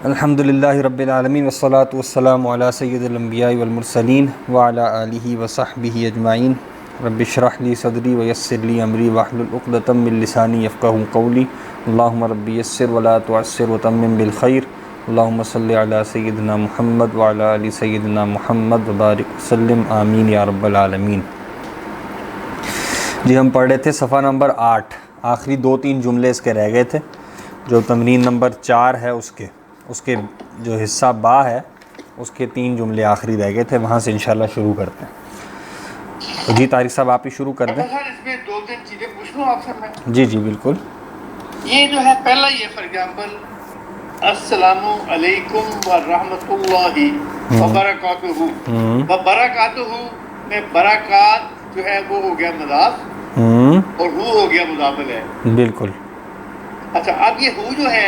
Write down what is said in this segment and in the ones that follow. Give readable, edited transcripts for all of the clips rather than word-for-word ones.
الحمدللہ رب العالمین والصلاة والسلام علی سید الانبیاء والمرسلین وعلی آلہ وصحبہ اجمعین رب اشرح لی صدری ویسر لی امری واحلل عقدۃ من لسانی یفقہوا قولی اللہم رب یسر ولا تعسر وتمم بالخیر اللہم صلی علی سیدنا محمد وعلی آل سیدنا محمد وبارک وسلم آمین یا رب العالمین۔ جی ہم پڑھ رہے تھے صفحہ نمبر 8، آخری 2-3 جملے اس کے رہ گئے تھے، جو تمرین نمبر 4 ہے اس کے جو حصہ با ہے اس کے 3 جملے آخری رہ گئے تھے، وہاں سے انشاءاللہ شروع کرتے ہیں۔ تو جی طارق صاحب آپ ہی شروع کر دیں۔ سر اس میں 2-3 چیزیں پوچھ لوں آپ سے میں؟ جی جی بالکل۔ یہ جو ہے پہلا یہ فار ایگزامپل السلام علیکم ورحمۃ اللہ وبرکاتہ، وبرکاتہ میں برکات جو ہے وہ ہو گیا مضاف اور ہو گیا مضاف الیہ۔ بالکل۔ اچھا اب یہ ہو جو ہے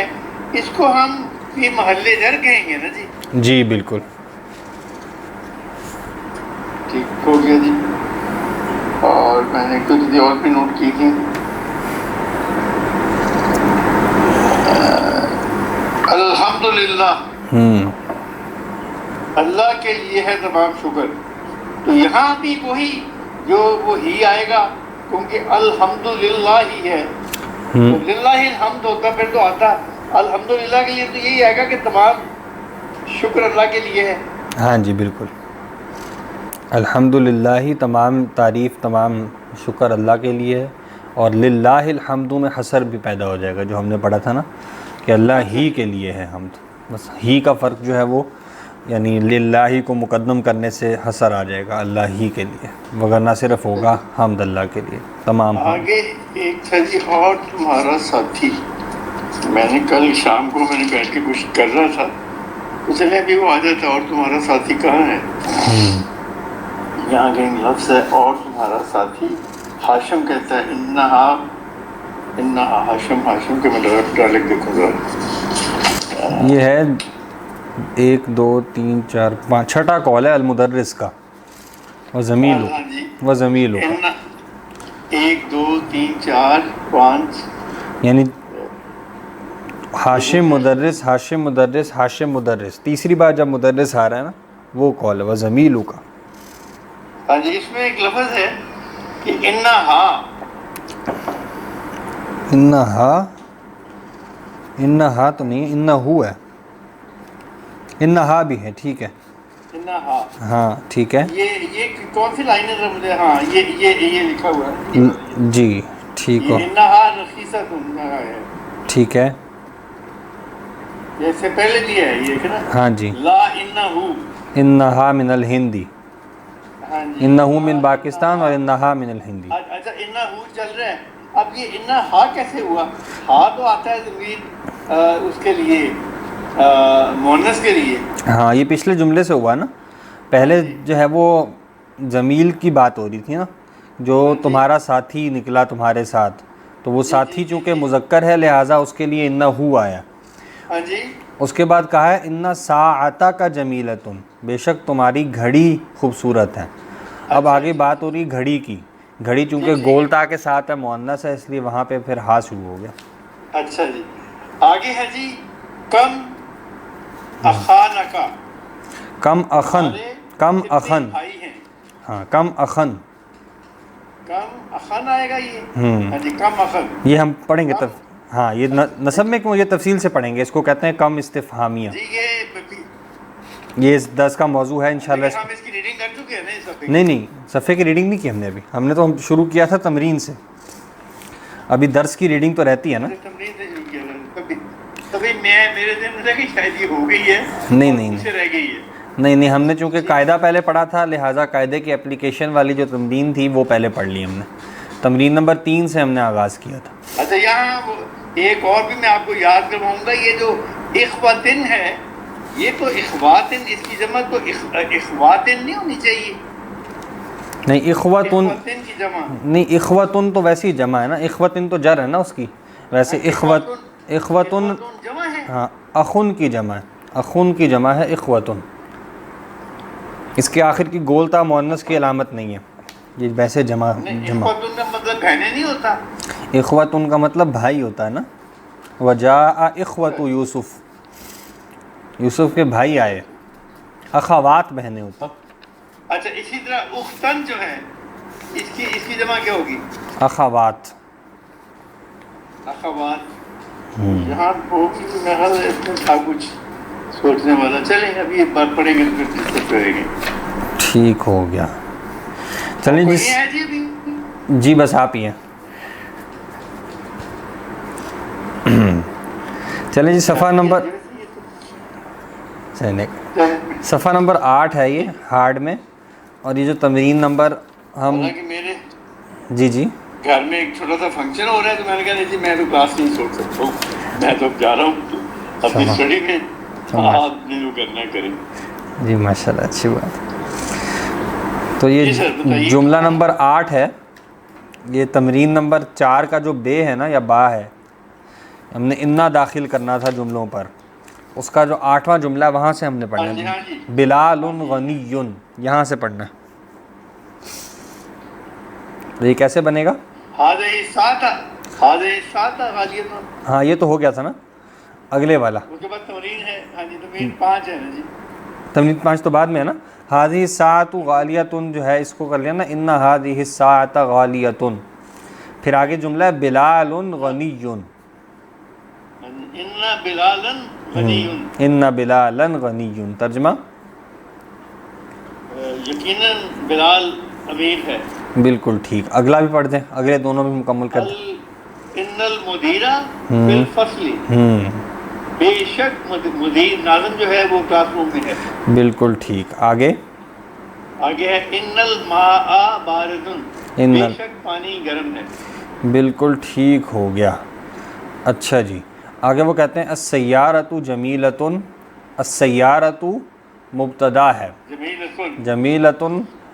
اس کو ہم یہ محلے جر کہیں گے نا جی؟ جی بالکل ٹھیک ہو گیا جی۔ اور میں نے کچھ چیزیں اور بھی نوٹ کی تھی۔ الحمدللہ، اللہ کے لیے ہے تمام شکر۔ تو یہاں بھی وہی جو وہ ہی آئے گا، کیونکہ الحمدللہ ہی ہے تو للہ الحمد ہوتا، پھر تو آتا الحمدللہ کے لیے، تو یہی آئے گا کہ تمام شکر اللہ کے لیے ہے۔ ہاں جی بالکل، الحمدللہ ہی تمام تعریف تمام شکر اللہ کے لیے ہے، اور للہ الحمد میں حصر بھی پیدا ہو جائے گا، جو ہم نے پڑھا تھا نا کہ اللہ ہی کے لیے ہے حمد، بس ہی کا فرق جو ہے وہ یعنی للہ کو مقدم کرنے سے حصر آ جائے گا اللہ ہی کے لیے، وگرنہ صرف ہوگا حمد اللہ کے لیے تمام۔ آگے ایک تھا جی اور تمہارا ساتھی، میں نے کل شام کو میں نے بیٹھ کے کچھ کر رہا تھا، اس نے بھی وہ آ جاتا اور تمہارا ساتھی کہاں ہے، یہاں کہیں لفظ ہے اور تمہارا ساتھی، ہاشم کہتا ہے انہا ہاشم کے میں ڈائلیکٹ دیکھوں گا۔ یہ ہے 1 2 3 4 5 چھٹا کال ہے المدرس کا، وزمیلو کا، 1 2 3 4 5 یعنی ہاشم مدرس، تیسری بار جب مدرس آ رہا ہے نا وہ کال ہے وزمیلو کا۔ ہاں جی، اس میں ایک لفظ ہے کہ انہا تو نہیں، انہو ہے، انہا بھی ہے، ٹھیک ہے، ہاں ٹھیک ہے، یہ کون سی لائن ہے مجھے؟ ہاں یہ لکھا ہوا ہے جی ٹھیک ہو، انہا رخیصۃ ہے، ٹھیک ہے، یہ سے پہلے بھی ہے یہ کہ نا، ہاں جی، لا انہا من الہندی، ہاں جی، انہو من پاکستان اور انہا من الہندی۔ اچھا انہو چل رہا ہے، اب یہ انہا کیسے ہوا؟ ہا تو آتا ہے ضمیر اس کے لیے مؤنث کے لیے۔ ہاں یہ پچھلے جملے سے ہوا نا، پہلے جو ہے وہ ضمیر کی بات ہو رہی تھی نا، جو تمہارا ساتھی نکلا تمہارے ساتھ، تو وہ ساتھی چونکہ مذکر ہے لہٰذا اس کے لیے انہو آیا۔ ہاں جی، اس کے بعد کہا ہے ان ساعتہ کا جمیلتن، بے شک تمہاری گھڑی خوبصورت ہے۔ اب آگے بات ہو رہی گھڑی کی، گھڑی چونکہ گولتا کے ساتھ ہے مؤنث ہے، اس لیے وہاں پہ پھر ہا شروع ہو گیا۔ اچھا جی، آگے ہے جی کم اخانکا، کم اخن، بھائی ہیں، ہاں کم اخن آئے گا یہ، ہاں جی کم اخن، یہ ہم پڑھیں گے ہاں یہ نصب میں کیوں، یہ تفصیل سے پڑھیں گے، اس کو کہتے ہیں کم استفہامیہ، جی یہ اس درس کا موضوع ہے انشاءاللہ۔ ہم اس کی ریڈنگ کر چکے ہیں نا اس صفحے کی؟ نہیں صفحے کی ریڈنگ نہیں کی ہم نے ابھی، ہم نے تو شروع کیا تھا تمرین سے، ابھی درس کی ریڈنگ تو رہتی ہے نا۔ تمرین سے شروع کیا تبھی میرے ذہن میں کہ شاید یہ ہو گئی ہے، نہیں رہ گئی ہے۔ نہیں ہم نے چونکہ قاعدہ پہلے پڑھا تھا لہٰذا قاعدے کی اپلیکیشن والی جو تمرین تھی وہ پہلے پڑھ لی ہم نے، تمرین نمبر 3 سے ہم نے آغاز کیا تھا۔ اچھا یہاں ایک اور بھی میں آپ کو یاد کرواؤں گا، یہ جو اخواتن ہے، یہ تو اخواتن، اس کی جمع تو اخواتن نہیں ہونی چاہیے، نہیں اخواتن کی جمع نہیں، اخواتن تو ویسی جمع ہے نا، اخواتن تو جر ہے نا اس کی، ویسے اخواتن جمع ہے، ہاں اخن کی جمع ہے، اخن کی جمع ہے اخواتن، اس کے آخر کی گولتا مؤنث کی علامت نہیں ہے، یہ ویسے جمع۔ اخواتن کا مطلب بہنیں نہیں ہوتا، اخواتن کا مطلب بھائی ہوتا ہے نا، وجاء اخوۃ یوسف، یوسف کے بھائی آئے، اخوات بہنیں ہوتی. اچھا اسی طرح اختن جو ہے اس کی جمع کیا ہوگی؟ اخوات. اخوات. یہاں ہوگی میرا اس میں تھا کچھ سوچنے والا. چلیں ابھی ایک بار پڑھیں گے تو پھر ڈسکس کریں گے. ٹھیک ہو گیا. چلیں کوئی جی. نہیں ہے جی ابھی؟ جی بس آپ ہی ہیں. چلیں جی صفحہ نمبر صفحہ نمبر 8 ہے یہ ہارڈ میں، اور یہ جو تمرین نمبر ہم حالانکہ میرے جی جی گھر میں ایک چھوٹا سا فنکشن ہو رہا ہے تو میں نے کہا نہیں جی میں تو کلاس نہیں چھوڑ سکتا ہوں، میں تو جا رہا ہوں اپنی اسٹڈی میں، آپ جو کرنا کریں. جی ماشاء اللہ اچھی بات. تو یہ جی سر بتائیے. جملہ نمبر 8 ہے. یہ تمرین نمبر 4 کا جو بے ہے نا یا با ہے، ہم نے انا داخل کرنا تھا جملوں پر. اس کا جو 8واں جملہ ہے وہاں سے ہم نے پڑھنا ہاں جی ہے. ہاں جی. بلال غنی، یہاں سے پڑھنا ہے. تو یہ کیسے بنے گا؟ ہاں یہ تو ہو گیا تھا نا اگلے والا. اس کے بعد تمرین ہے. ہاں جی تمرین 5 ہے نا جی. تمرین 5 تو بعد میں ہے نا. ہاذہ الساعۃ غالیۃ جو ہے اس کو کر لیا نا، ان ہذہ الساعۃ غالیۃ. پھر آگے جملہ ہے بلال غنی. ان بلالا غنی. ان بلالا غنی. ترجمہ یقیناً بلال امیر ہے. بالکل ٹھیک. اگلا بھی پڑھ دیں، اگلے دونوں بھی مکمل کر دیں. ان المدیر بالفصل. بے شک مدیر ناظم جو ہے وہ کلاس روم میں ہے. بالکل ٹھیک. آگے ہے ان الماء بارد. بے شک پانی گرم ہے. بالکل ٹھیک ہو گیا. اچھا جی آگے وہ کہتے ہیں السیارۃ جمیلۃ. السیارۃ مبتدا ہے، جمیلۃ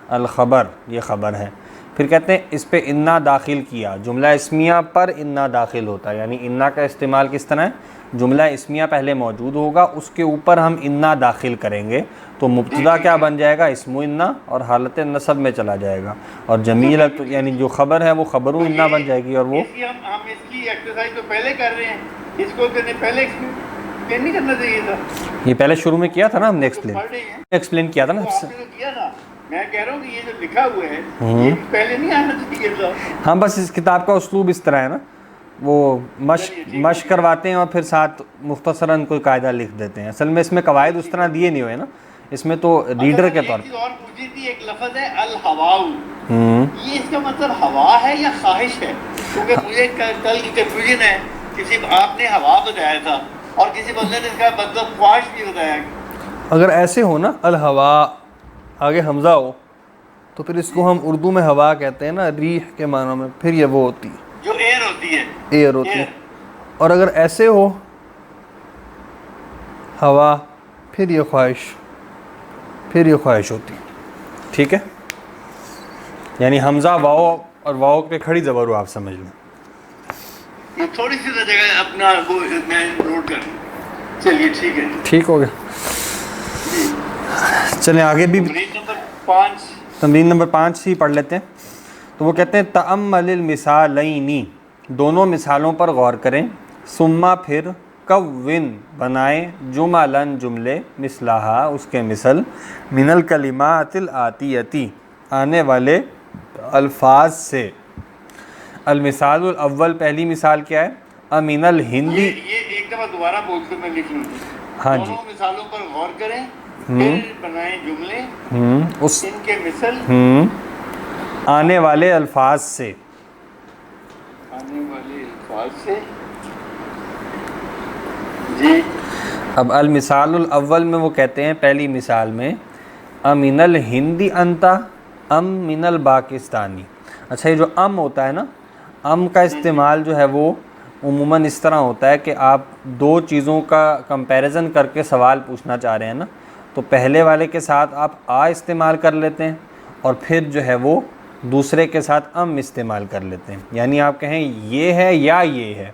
الخبر یہ خبر ہے. پھر کہتے ہیں اس پہ انا داخل کیا. جملہ اسمیہ پر انا داخل ہوتا ہے، یعنی انا کا استعمال کس طرح ہے؟ جملہ اسمیہ پہلے موجود ہوگا، اس کے اوپر ہم انا داخل کریں گے تو مبتدا کیا بن جائے گا؟ اسم انا، اور حالت نصب میں چلا جائے گا. اور جمیلۃ یعنی جو خبر ہے وہ خبر انا بن جائے گی. اور وہ ہم اس کی ایکسرسائز تو پہلے کر رہے ہیں، اس کو پہلے نہیں کرنا چاہیے تھا. یہ پہلے شروع میں کیا تھا نا ہم نے ایکسپلین کیا تھا نا. میں کہہ رہا ہوں کہ یہ جو لکھا ہوا ہے یہ پہلے نہیں آنا چاہیے تھا. ہاں بس اس کتاب کا اسلوب اس طرح ہے نا، وہ مشق کرواتے ہیں اور پھر ساتھ مختصراً کوئی قاعدہ لکھ دیتے ہیں. اصل میں اس میں قواعد اس طرح دیے نہیں ہوئے نا، اس میں تو ریڈر کے طور پر. اور پوچھی تھی ایک لفظ ہے الہوا، یہ اس کا مطلب ہوا ہے یا خواہش ہے؟ کیونکہ مجھے کل کی کنفیوژن ہے، کسی آپ نے ہوا بتایا تھا اور کسی بندے نے اس کا مطلب خواہش بھی بتایا. اگر ایسے ہو نا الہوا آگے حمزہ ہو تو پھر اس کو ہم اردو میں ہوا کہتے ہیں نا، ریح کے معنوں میں. پھر یہ وہ ہوتی ہے جو ایئر ہوتی ہے، ایئر ہوتی ہے. اور اگر ایسے ہو ہوا پھر یہ خواہش ہوتی. ٹھیک ہے، یعنی حمزہ واو اور واو پہ کھڑی زبر ہو، آپ سمجھ لیں. یہ تھوڑی سی جگہ اپنا وہ میں نوٹ کر لوں. چلیے ٹھیک ہے، ٹھیک ہو گیا. چلیں آگے بھی تمرین نمبر 5 ہی پڑھ لیتے ہیں. تو وہ کہتے ہیں تأمل المثالین، دونوں مثالوں پر غور کریں. ثم پھر کون بنائیں جملن جملے مثلہا اس کے مثل من الکلمات الآتیتی آنے والے الفاظ سے. المثال الاول پہلی مثال کیا ہے؟ امین الہندی. یہ ایک دفعہ دوبارہ بول کر میں لکھ لوں. ہاں جی. دونوں مثالوں پر غور کریں پھر بنائیں جملے اس ان کے مثل آنے والے الفاظ سے. جی اب المثال الاول میں وہ کہتے ہیں پہلی مثال میں امین الہندی انتا ام من الپاکستانی. اچھا یہ جو ام ہوتا ہے نا، ام کا استعمال جو ہے وہ عموماً اس طرح ہوتا ہے کہ آپ دو چیزوں کا کمپیریزن کر کے سوال پوچھنا چاہ رہے ہیں نا، تو پہلے والے کے ساتھ آپ آ استعمال کر لیتے ہیں اور پھر جو ہے وہ دوسرے کے ساتھ ام استعمال کر لیتے ہیں. یعنی آپ کہیں یہ ہے یا یہ ہے،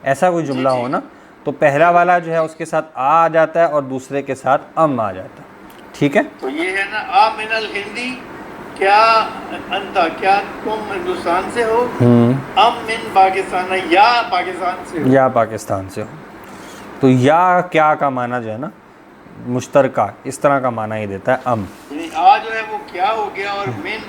ایسا کوئی جملہ ہو نا تو پہلا والا جو ہے اس کے ساتھ آ جاتا ہے اور دوسرے کے ساتھ ام آ جاتا ہے. ٹھیک ہے، تو یہ ہے نا آ من الہندی، کیا انتا کیا تم ہندوستان سے ہو، ام من پاکستان یا پاکستان سے ہو. یا پاکستان سے ہو. تو یا کیا کا معنی جو ہے نا مشترکہ، اس طرح کا معنی یہ دیتا ہے ام۔ یعنی آ جو ہے وہ کیا ہو گیا، اور من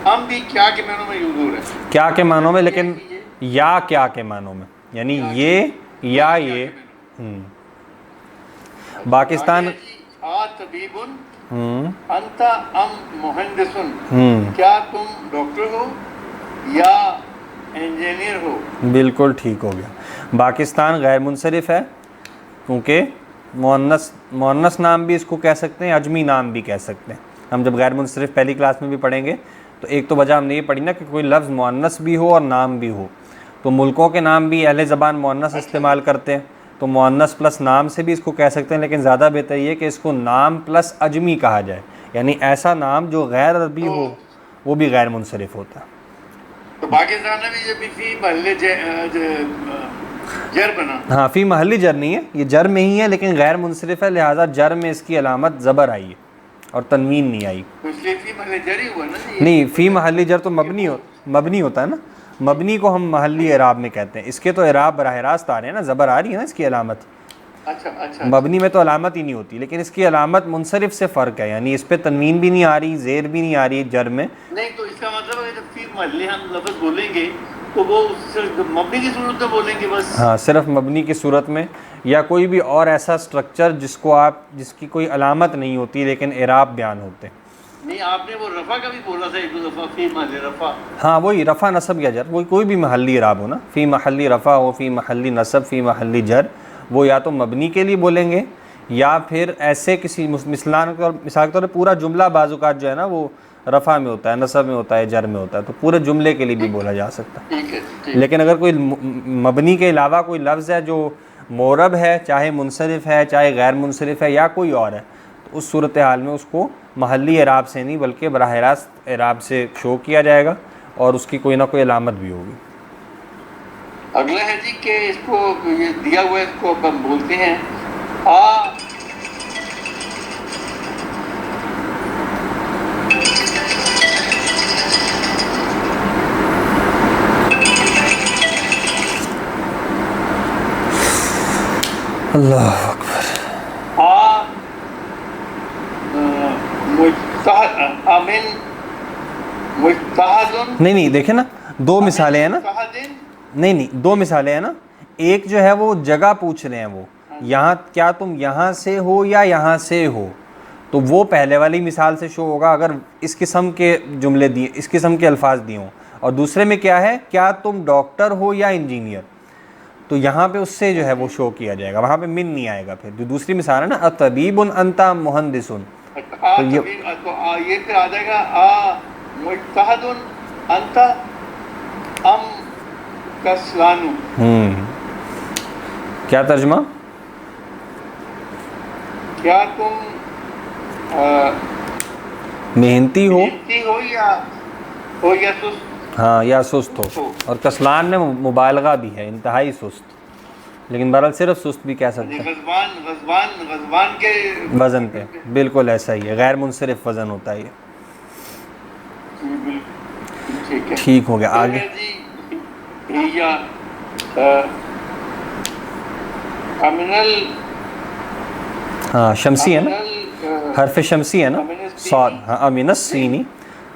ہم بھی کیا کے معنوں میں یوز ہو رہا ہے، کیا کے معنوں میں، لیکن یا کیا کے معنوں میں، یعنی یہ یا یہ۔ پاکستان آ طبیب انت ام مہندس، کیا تم ڈاکٹر ہو یا انجینئر ہو؟ بالکل ٹھیک ہو گیا۔ پاکستان غیر منصرف ہے کیونکہ مؤنث نام بھی اس کو کہہ سکتے ہیں، اجمی نام بھی کہہ سکتے ہیں۔ ہم جب غیر منصرف پہلی کلاس میں بھی پڑھیں گے تو ایک تو وجہ ہم نے یہ پڑھی نا کہ کوئی لفظ مؤنث بھی ہو اور نام بھی ہو، تو ملکوں کے نام بھی اہل زبان مؤنث استعمال کرتے ہیں، تو مؤنث پلس نام سے بھی اس کو کہہ سکتے ہیں، لیکن زیادہ بہتر یہ کہ اس کو نام پلس اجمی کہا جائے، یعنی ایسا نام جو غیر عربی ہو وہ بھی غیر منصرف ہوتا ہے۔ تو پاکستان میں بھی جب فی محل جر بنا، ہاں فی محلی جر نہیں ہے، یہ جر میں ہی ہے لیکن غیر منصرف ہے، لہٰذا جر میں اس کی علامت زبر آئی ہے اور تنوین نہیں آئی۔ تو اس لیے فی محل جر ہی ہوا نا جی۔ نہیں، فی محلی جر تو مبنی ہوتا ہے نا، مبنی کو ہم محلی اعراب میں کہتے ہیں، اس کے تو اعراب براہ راست آ رہے ہیں نا، زبر آ رہی ہے نا اس کی علامت۔ اچھا مبنی میں تو علامت ہی نہیں ہوتی، لیکن اس کی علامت منصرف سے فرق ہے، یعنی اس پہ تنوین بھی نہیں آ رہی، زیر بھی نہیں آ رہی جر میں۔ نہیں، تو اس کا مطلب ہے جب فی محل ہم لفظ بولیں گے تو وہ صرف مبنی کی صورت میں بولیں گے بس؟ ہاں صرف مبنی کی صورت میں، یا کوئی بھی اور ایسا سٹرکچر جس کی کوئی علامت نہیں ہوتی لیکن اعراب بیان ہوتے ہیں۔ نہیں، آپ نے وہ رفع کا بھی بولا تھا ایک دو دفعہ، فی محل رفع۔ ہاں وہی رفع نصب یا جر، وہی کوئی بھی محلی اعراب ہو نا، فی محلی رفع ہو، فی محلی نصب، فی محلی جر، وہ یا تو مبنی کے لیے بولیں گے یا پھر ایسے کسی مثال کے طور پہ پورا جملہ بعض اوقات جو ہے نا وہ رفع میں ہوتا ہے، نصب میں ہوتا ہے، جر میں ہوتا ہے، تو پورے جملے کے لیے بھی بولا جا سکتا ہے۔ ٹھیک ہے، لیکن اگر کوئی مبنی کے علاوہ کوئی لفظ ہے جو معرب ہے، چاہے منصرف ہے چاہے غیر منصرف ہے یا کوئی اور ہے، تو اس صورتحال میں اس کو محلی اعراب سے نہیں بلکہ براہ راست اعراب سے شو کیا جائے گا اور اس کی کوئی نہ کوئی علامت بھی ہوگی۔ اگلا ہے جی کہ اس کو یہ دیا ہوا ہے، اس کو اب ہم بولتے ہیں آ اللہ اکبر۔ امن مجتہد، نہیں دیکھیں نا، دو مثالیں ہیں نا، نہیں دو مثالیں ہیں نا، ایک جو ہے وہ جگہ پوچھ رہے ہیں، وہ یہاں کیا تم یہاں سے ہو یا یہاں سے ہو، تو وہ پہلے والی مثال سے شو ہوگا اگر اس قسم کے جملے دیے، اس قسم کے الفاظ دیے ہوں، اور دوسرے میں کیا ہے، کیا تم ڈاکٹر ہو یا انجینئر، تو یہاں پہ اس سے جو ہے وہ شو کیا جائے گا، وہاں پہ من نہیں آئے گا۔ پھر جو دوسری مثال ہے نا اطبیب انت مہندس، تو یہ پھر آ جائے گا آ مجتہد انت ام کسلان، کیا ترجمہ؟ کیا تم محنتی ہو یا سست؟ ہاں یا سست ہو، اور کسلان میں مبالغہ بھی ہے، انتہائی سست، لیکن بہرحال صرف سست بھی کہہ سکتے ہیں، غضبان کے وزن پہ، بالکل ایسا ہی ہے، غیر منصرف وزن ہوتا ہے یہ۔ ٹھیک ہو گیا، آگے ہاں شمسی ہے نا، حرف شمسی ہے نا، صاد، ہاں امین السینی،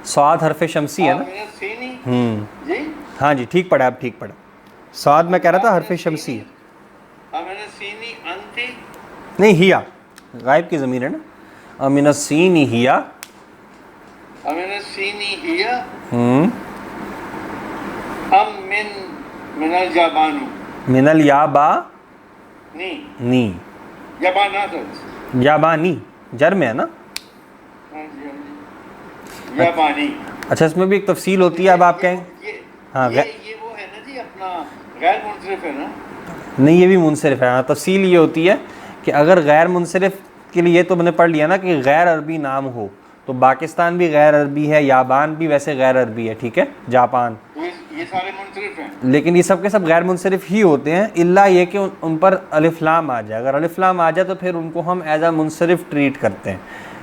صاد حرف شمسی ہے نا، ہاں جی ٹھیک پڑھا، آپ ٹھیک پڑھا، صاد میں کہہ رہا تھا حرف شمسی ہے، نہیں ہیا غائب کی ضمیر ہے نا، امین السینی ہیا، من الجابانو، من الیابا نی، یابانی جر میں ہے نا، یابانی۔ اچھا اس میں بھی ایک تفصیل ہوتی ہے، اب آپ کہیں ہاں یہ وہ ہے نا جی اپنا غیر منصرف ہے نا، نہیں یہ بھی منصرف ہے، ہاں تفصیل یہ ہوتی ہے کہ اگر غیر منصرف کے لیے تو میں نے پڑھ لیا نا کہ غیر عربی نام ہو، تو پاکستان بھی غیر عربی ہے، یابان بھی ویسے غیر عربی ہے، ٹھیک ہے، جاپان، یہ سارے منصرف ہیں، لیکن یہ سب کے سب غیر منصرف ہی ہوتے ہیں، الا یہ کہ ان پر الف لام آ جائے، اگر الف لام آ جائے تو پھر ان کو ہم ایز اے منصرف ٹریٹ کرتے ہیں۔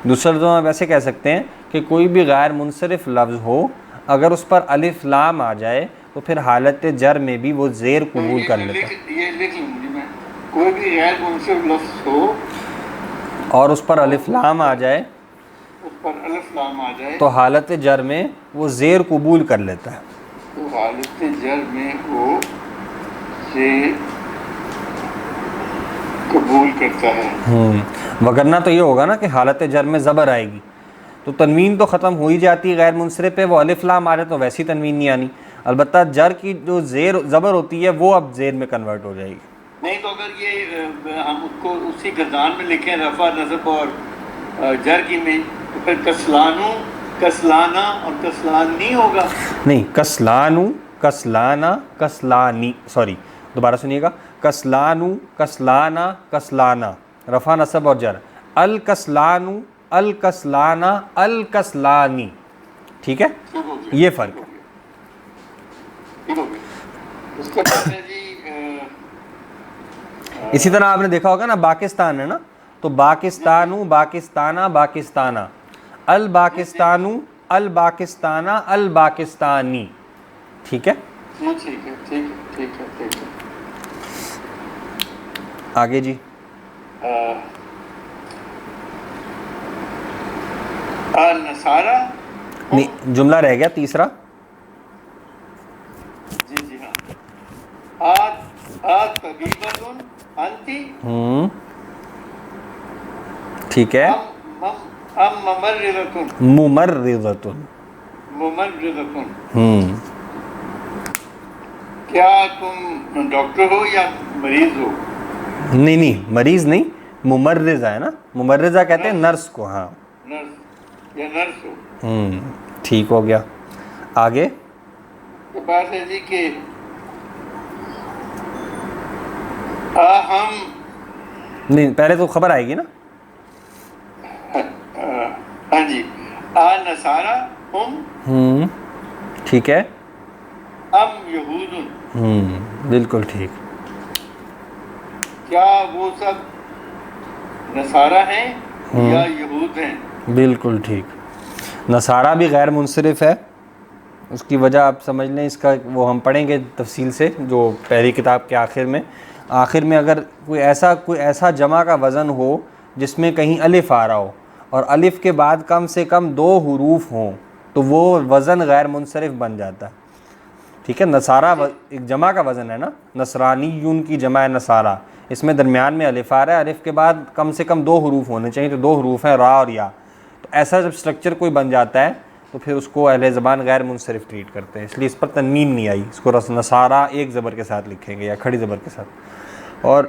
دوسرے لفظوں میں ویسے کہہ سکتے ہیں کہ کوئی بھی غیر منصرف لفظ ہو، اگر اس پر الف لام آ جائے تو پھر حالت جر میں بھی وہ زیر قبول کر لیتا ہے۔ یہ لکھ لوں گی میں، کوئی بھی غیر منصرف لفظ ہو اور اس پر الف لام آ جائے اس پر الف لام آ جائے تو حالت جر میں وہ زیر قبول کر لیتا ہے. تو حالت جر میں وہ زیر قبول کرتا ہے. وگرنہ تو یہ ہوگا نا کہ حالت جر میں زبر آئے گی تو تنوین تو ختم ہو ہی جاتی ہے غیر منصرف پہ, وہ الف لام آ رہے تو ویسی تنوین نہیں آنی. البتہ جر کی جو زیر زبر ہوتی ہے وہ اب زیر میں کنورٹ ہو جائے گی. نہیں تو اگر یہ ہم اس کو اسی گردان میں لکھیں رفع نصب اور جر کی میں تو پھر کسلانو کسلانا اور کسلانی ہوگا. نہیں, کسلانو کسلانا کسلانی, سوری دوبارہ سنیے گا, کسلانو کسلانا کسلانا رفع نصب اور جر, الکسلانو الکسلانا الکسلانی. ٹھیک ہے, یہ فرق ہے. ٹھیک ہو گیا. اس کے بعد ہے جی اسی طرح آپ نے دیکھا ہوگا نا پاکستان ہے نا, تو پاکستانو پاکستانہ پاکستانہ, الپاکستانو الپاکستانہ الپاکستانی. ٹھیک ہے, ٹھیک ہے ٹھیک ہے ٹھیک ہے ٹھیک ہے. آگے جی. النصارى نہیں, جملہ رہ گیا تیسرا. جی جی ہاں. آج طبیبتن انتی ٹھیک ہے, ام ممرضتن ممرضتن ممرضتن. کیا تم ڈاکٹر ہو یا مریض ہو؟ نہیں نہیں, مریض نہیں, ممرضہ ہے نا, ممرضہ کہتے ہیں نرس کو. ہاں, نرس یا نرس ہو. ٹھیک ہو گیا. آگے کے بات ہے جی کہ ہم نہیں, پہلے تو خبر آئے گی نا. ہاں جی. نصارى ہم ٹھیک ہے, ام یہود. بالکل ٹھیک. کیا وہ سب نصارہ ہیں یا یہود ہیں؟ بالکل ٹھیک. نصارہ بھی غیر منصرف ہے, اس کی وجہ آپ سمجھ لیں, اس کا وہ ہم پڑھیں گے تفصیل سے جو پہلی کتاب کے آخر میں. آخر میں اگر کوئی ایسا جمع کا وزن ہو جس میں کہیں الف آ رہا ہو اور الف کے بعد کم سے کم 2 حروف ہوں تو وہ وزن غیر منصرف بن جاتا ہے. ٹھیک ہے, نصارہ ایک جمع کا وزن ہے نا, نصرانیون کی جمع ہے نصارہ, اس میں درمیان میں الف آ رہا ہے, الف کے بعد کم سے کم 2 حروف ہونے چاہیے, تو 2 حروف ہیں را اور یا. تو ایسا جب سٹرکچر کوئی بن جاتا ہے تو پھر اس کو اہل زبان غیر منصرف ٹریٹ کرتے ہیں, اس لیے اس پر تنوین نہیں آئی. اس کو نصارہ ایک زبر کے ساتھ لکھیں گے یا کھڑی زبر کے ساتھ. اور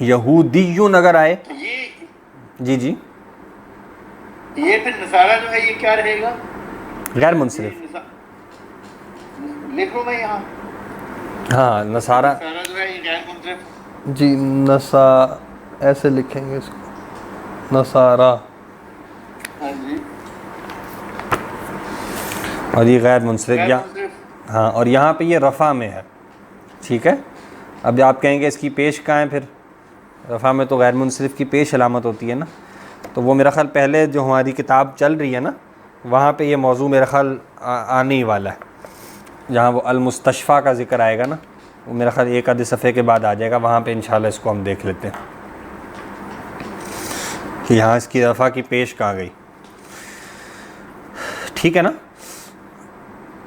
یہودیون اگر آئے, جی جی, یہ پھر نصارہ جو ہے یہ کیا رہے گا؟ غیر منصرف. لکھوں میں یہاں, ہاں, نصارہ جو ہے یہ غیر منصرف. جی, ایسے لکھیں گے اس کو, نصارہ. ہاں جی, اور یہ غیر منصرف. غیر یا منصرف. ہاں, اور یہاں پہ یہ رفع میں ہے. ٹھیک ہے, اب آپ کہیں گے اس کی پیش کہاں ہے, پھر رفع میں تو غیر منصرف کی پیش علامت ہوتی ہے نا, تو وہ میرا خیال پہلے جو ہماری کتاب چل رہی ہے نا وہاں پہ یہ موضوع میرا خیال آنے ہی والا ہے, جہاں وہ المستشفیٰ کا ذکر آئے گا نا, وہ میرا خیال 1 آدھے صفحے کے بعد آ جائے گا, وہاں پہ انشاءاللہ اس کو ہم دیکھ لیتے ہیں کہ یہاں اس کی رفع کی پیش کہاں گئی. ٹھیک ہے نا.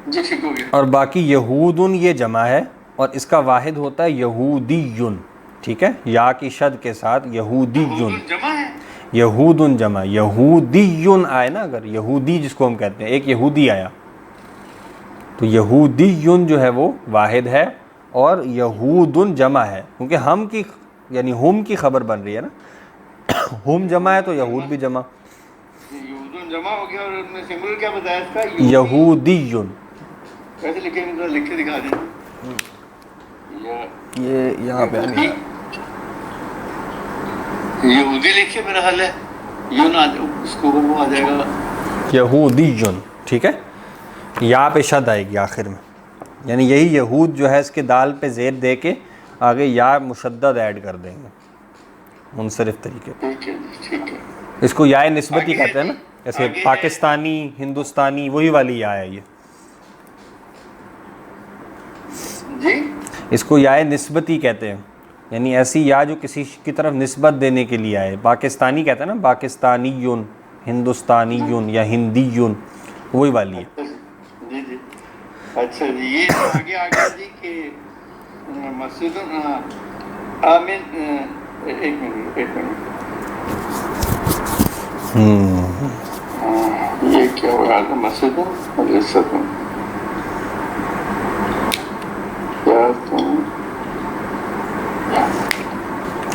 جی ٹھیک ہو گیا. اور باقی یہودن یہ جمع ہے اور اس کا واحد ہوتا ہے یہودیون. ٹھیک ہے, یا کی شد کے ساتھ یہودیون. جمع ہے, یہودن جمع, یہودیون آئے نا, اگر یہودی جس کو ہم کہتے ہیں, ایک یہودی آیا تو یہودیون جو ہے وہ واحد ہے اور یہودن جمع ہے, کیونکہ ہم کی یعنی ہم کی خبر بن رہی ہے نا, ہم جمع ہے تو یہود بھی جمع. یہودن جمع ہو گیا, اور ان میں سنگولر کیا بتایا اس کا؟ یہودیون. کیسے لکھیں گے, لکھ کے دکھا دیں. یہ یہاں پہ یہودی لکھے میرا حال ہے, یون اس کو وہ آ جائے گا یہودیون. ٹھیک ہے, یا پہ شد آئے گی آخر میں, یعنی یہی یہود جو ہے اس کے دال پہ زیر دے کے آگے یا مشدد ایڈ کر دیں گے منصرف طریقے پہ. ٹھیک ہے ٹھیک ہے. اس کو یا نسبتی کہتے ہیں نا, جیسے پاکستانی ہندوستانی وہی والی یا ہے یہ. جی, اس کو یا نسبتی کہتے ہیں, یعنی ایسی یا جو کسی کی طرف نسبت دینے کے لیے آئے. پاکستانی کہتے ہیں نا، پاکستانیون، ہندوستانیون یا ہندیون، وہی والی ہے. جی جی اچھا جی. یہ آگے آگے جی کہ مسجد آمین. ایک منٹ یہ کیا ہو رہا تھا؟ مسجد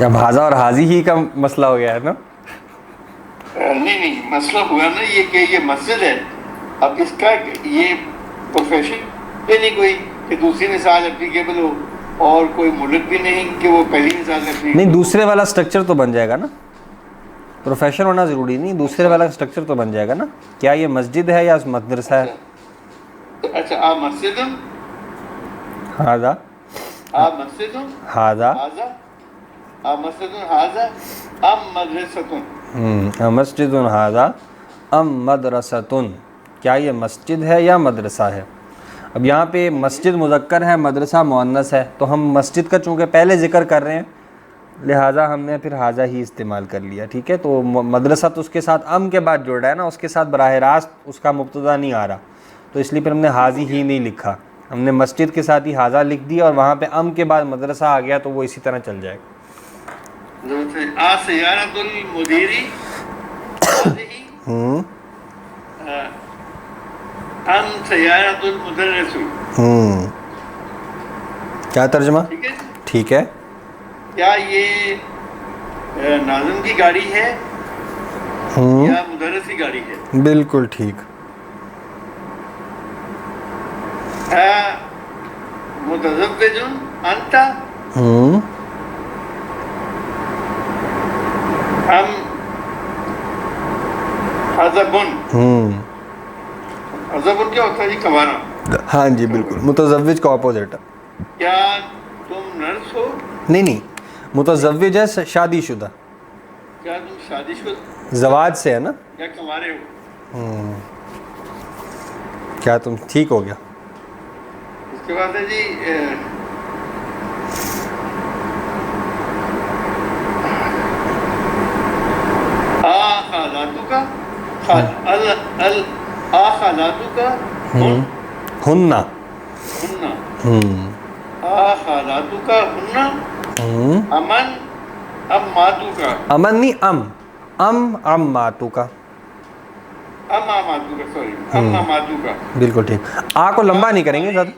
اب حاضہ اور حاضی ہی کا مسئلہ ہو گیا ہے نا. نہیں مسئلہ ہوا نا یہ کہ یہ مسجد ہے. اب اس کا یہ پروفیشن بھی نہیں کوئی کہ دوسری مثال اپلیکیبل ہو، اور کوئی ملک بھی نہیں کہ وہ پہلی مثال اپلیکیبل نہیں. دوسرے والا سٹرکچر تو بن جائے گا نا، پروفیشن ہونا ضروری نہیں، دوسرے والا سٹرکچر تو بن جائے گا نا. کیا یہ مسجد ہے یا مدرسہ ہے؟ اچھا آ مسجد حاضہ، آ مسجد حاضہ، آ مسجد حاضہ ام مدرسۃ. مسجد حاضہ ام مدرستن، کیا یہ مسجد ہے یا مدرسہ ہے؟ اب یہاں پہ مسجد مذکر ہے، مدرسہ مؤنث ہے، تو ہم مسجد کا چونکہ پہلے ذکر کر رہے ہیں لہٰذا ہم نے پھر حاضہ ہی استعمال کر لیا. ٹھیک ہے، تو مدرسہ تو اس کے ساتھ ام کے بعد جڑ رہا ہے نا، اس کے ساتھ براہ راست اس کا مبتدا نہیں آ رہا، تو اس لیے پھر ہم نے حاضی ہی نہیں لکھا، ہم نے مسجد کے ساتھ ہی حاضہ لکھ دیا، اور وہاں پہ ام کے بعد مدرسہ آ گیا تو وہ اسی طرح چل جائے گا. آ سیارۃ المدیری ام سیارۃ المدرس. کیا ترجمہ؟ ٹھیک ہے، ٹھیک ہے. کیا یہ ناظم کی گاڑی ہے یا مدرس کی گاڑی ہے؟ بالکل ٹھیک. متزوج انت ام حزبن. حزبن کیا ہوتا ہے جی؟ کمانا. ہاں جی بالکل، متزوج کا اپوزٹ ہے. کیا تم نرس ہو؟ نہیں، متزوج ہے شادی شدہ. کیا تم شادی شدہ؟ زواج سے ہے نا. کیا کمارے ہو؟ کیا تم ٹھیک ہو گیا. اس کے بعد ہے جی خالاتو کا خالاتو کا ہننا. خالاتو کا ہننا امن ام ماتو کا. امن نہیں، ام ماتو کا. ماتو کا، سوری ام ماتو کا. بالکل ٹھیک. آ کو لمبا نہیں کریں گے زیادہ،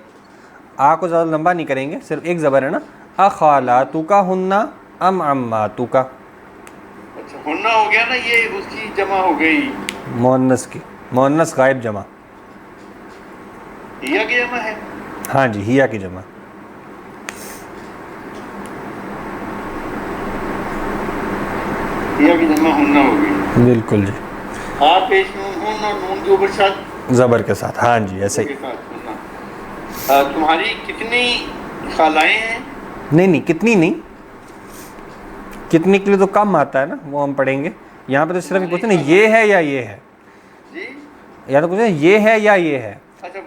آ کو زیادہ لمبا نہیں کریں گے، صرف ایک زبر ہے نا. اخالاتو کا ہننا ام ماتو کا. اچھا ہننا ہو گیا نا، یہ اس کی جمع ہو گئی مؤنث کی، مؤنث غائب جمع. ہیا کی جمع ہے. ہاں جی، ہیا کی جمع. ہیا کی جمع ہننا ہو گئی. بالکل جی. آپ پیش نون اور نون کے اوپر ساتھ زبر کے ساتھ. ہاں جی ایسے ہی. تمہاری کتنی خالائیں ہیں؟ نہیں کتنی نہیں، کتنی کے لیے تو کم آتا ہے نا، وہ ہم پڑھیں گے. یہاں پہ تو صرف پوچھتے نا یہ ہے یا یہ ہے، جی یا تو پوچھتے یہ ہے یا یہ ہے. اچھا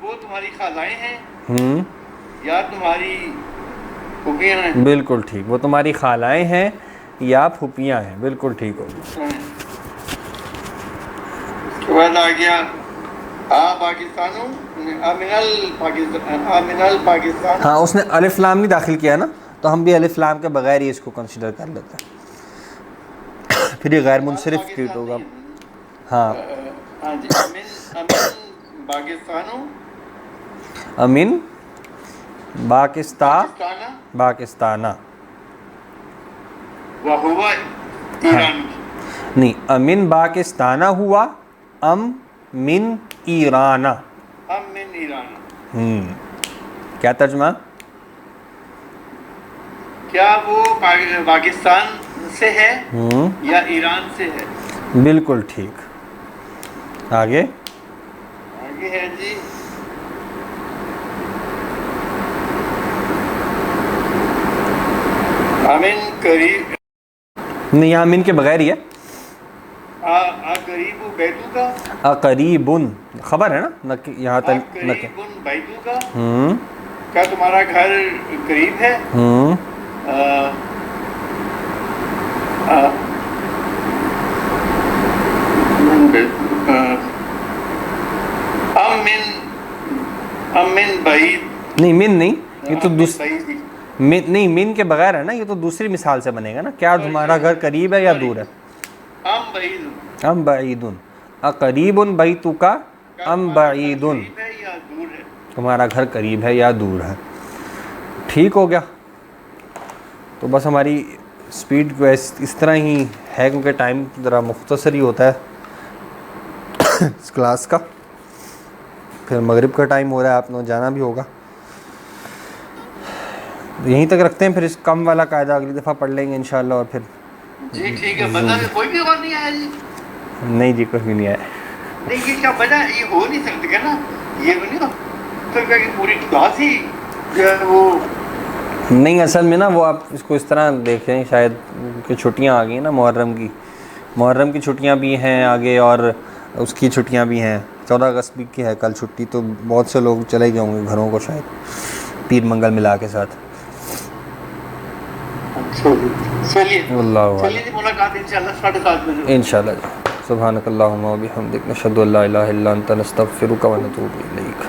وہ تمہاری خالائیں ہیں یا تمہاری پھوپھیاں ہیں؟ بالکل ٹھیک، وہ تمہاری خالائیں ہیں یا پھوپھیاں ہیں. بالکل ٹھیک ہو. اس کے بعد آ گیا پاکستانوں من الپاکستان. ہاں اس نے الف لام نہیں داخل کیا نا، تو ہم بھی الف لام کے بغیر ہی اس کو کنسیڈر کر لیتے ہیں، پھر یہ غیر منصرف ٹریٹ ہوگا. ہاں جی. امن پاکستانوں، امین پاکستانہ. وہوا ایران. نہیں، امن پاکستانہ ہوا، ام من ایرانہ. ام من ایران. کیا ترجمہ؟ کیا وہ پاکستان سے ہے یا ایران سے ہے؟ بالکل ٹھیک. آگے ہے جی امین قریب. نہیں، یہاں امین کے بغیر ہی ہے. قریب بیتو کا. اقریبن خبر ہے نا، یہاں تک قریب بیتو کا. کیا تمہارا گھر قریب ہے؟ امن بعید نہیں من نہیں، یہ تو بعید نہیں من کے بغیر ہے نا، یہ تو دوسری مثال سے بنے گا نا. کیا تمہارا گھر قریب ہے یا دور ہے؟ ام بعید ام بعید، اقریب بیتک ام بعید، قریب ہے یا دور ہے. تمہارا گھر قریب ہے یا دور ہے. ٹھیک ہو گیا. تو بس ہماری اسپیڈ اس طرح ہی ہے کیونکہ ٹائم ذرا مختصر ہی ہوتا ہے اس کلاس کا. پھر مغرب کا ٹائم ہو رہا ہے، آپ نے جانا بھی ہوگا. یہیں تک رکھتے ہیں، پھر اس کم والا قاعدہ اگلی دفعہ پڑھ لیں گے انشاءاللہ. اور پھر جی ٹھیک ہے. مزہ میں کوئی بھی اور نہیں آیا جی؟ نہیں جی کوئی بھی نہیں آیا. نہیں یہ کیا وجہ ہے؟ یہ ہو نہیں سکتا نا، یہ نہیں ہو سکتا کہ پوری کلاس ہی جو ہے وہ نہیں اصل میں نا وہ آپ اس کو اس طرح دیکھیں، شاید کہ چھٹیاں آ گئی ہیں نا محرم کی چھٹیاں بھی ہیں آگے، اور اس کی چھٹیاں بھی ہیں. 14 اگست بھی کی ہے کل چھٹی، تو بہت سے لوگ چلے گئے ہوں گے گھروں کو شاید پیر منگل ملا کے ساتھ. چلیے اللہ چلیے جی، ملاقات انشاءاللہ 7:30 بجے. انشاءاللہ جی. سبحانک اللہم و بحمدک، نشہد ان لا الہ الا انت، نستغفرک و نتوب الیک.